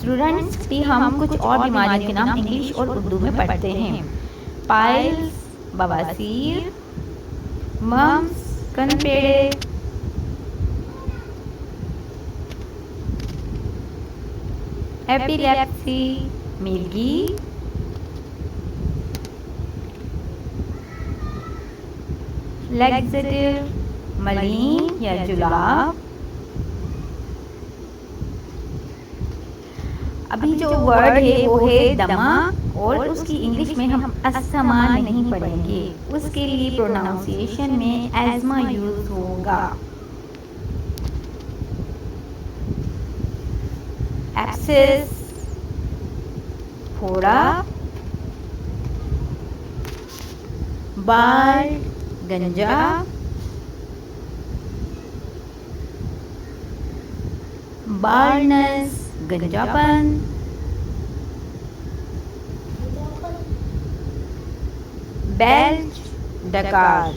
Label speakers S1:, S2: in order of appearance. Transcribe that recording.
S1: Students भी हम कुछ और बीमारियों के नाम इंग्लिश और उर्दू में पढ़ते हैं। पाइल्स बवासीर, मम्स कनपेड़े, एपिलेप्सी मिर्गी, लैक्सेटिव मलीन या जुलाब। अभी जो वर्ड है वो है दमा और उसकी इंग्लिश में हम अस्थमा नहीं पढ़ेंगे, उसके लिए प्रोनाउंसिएशन में एज़मा यूज होगा। एब्सेस फोड़ा, बाल्ड गंजा, बाल्डनेस गंजापन, बेल्च डकार।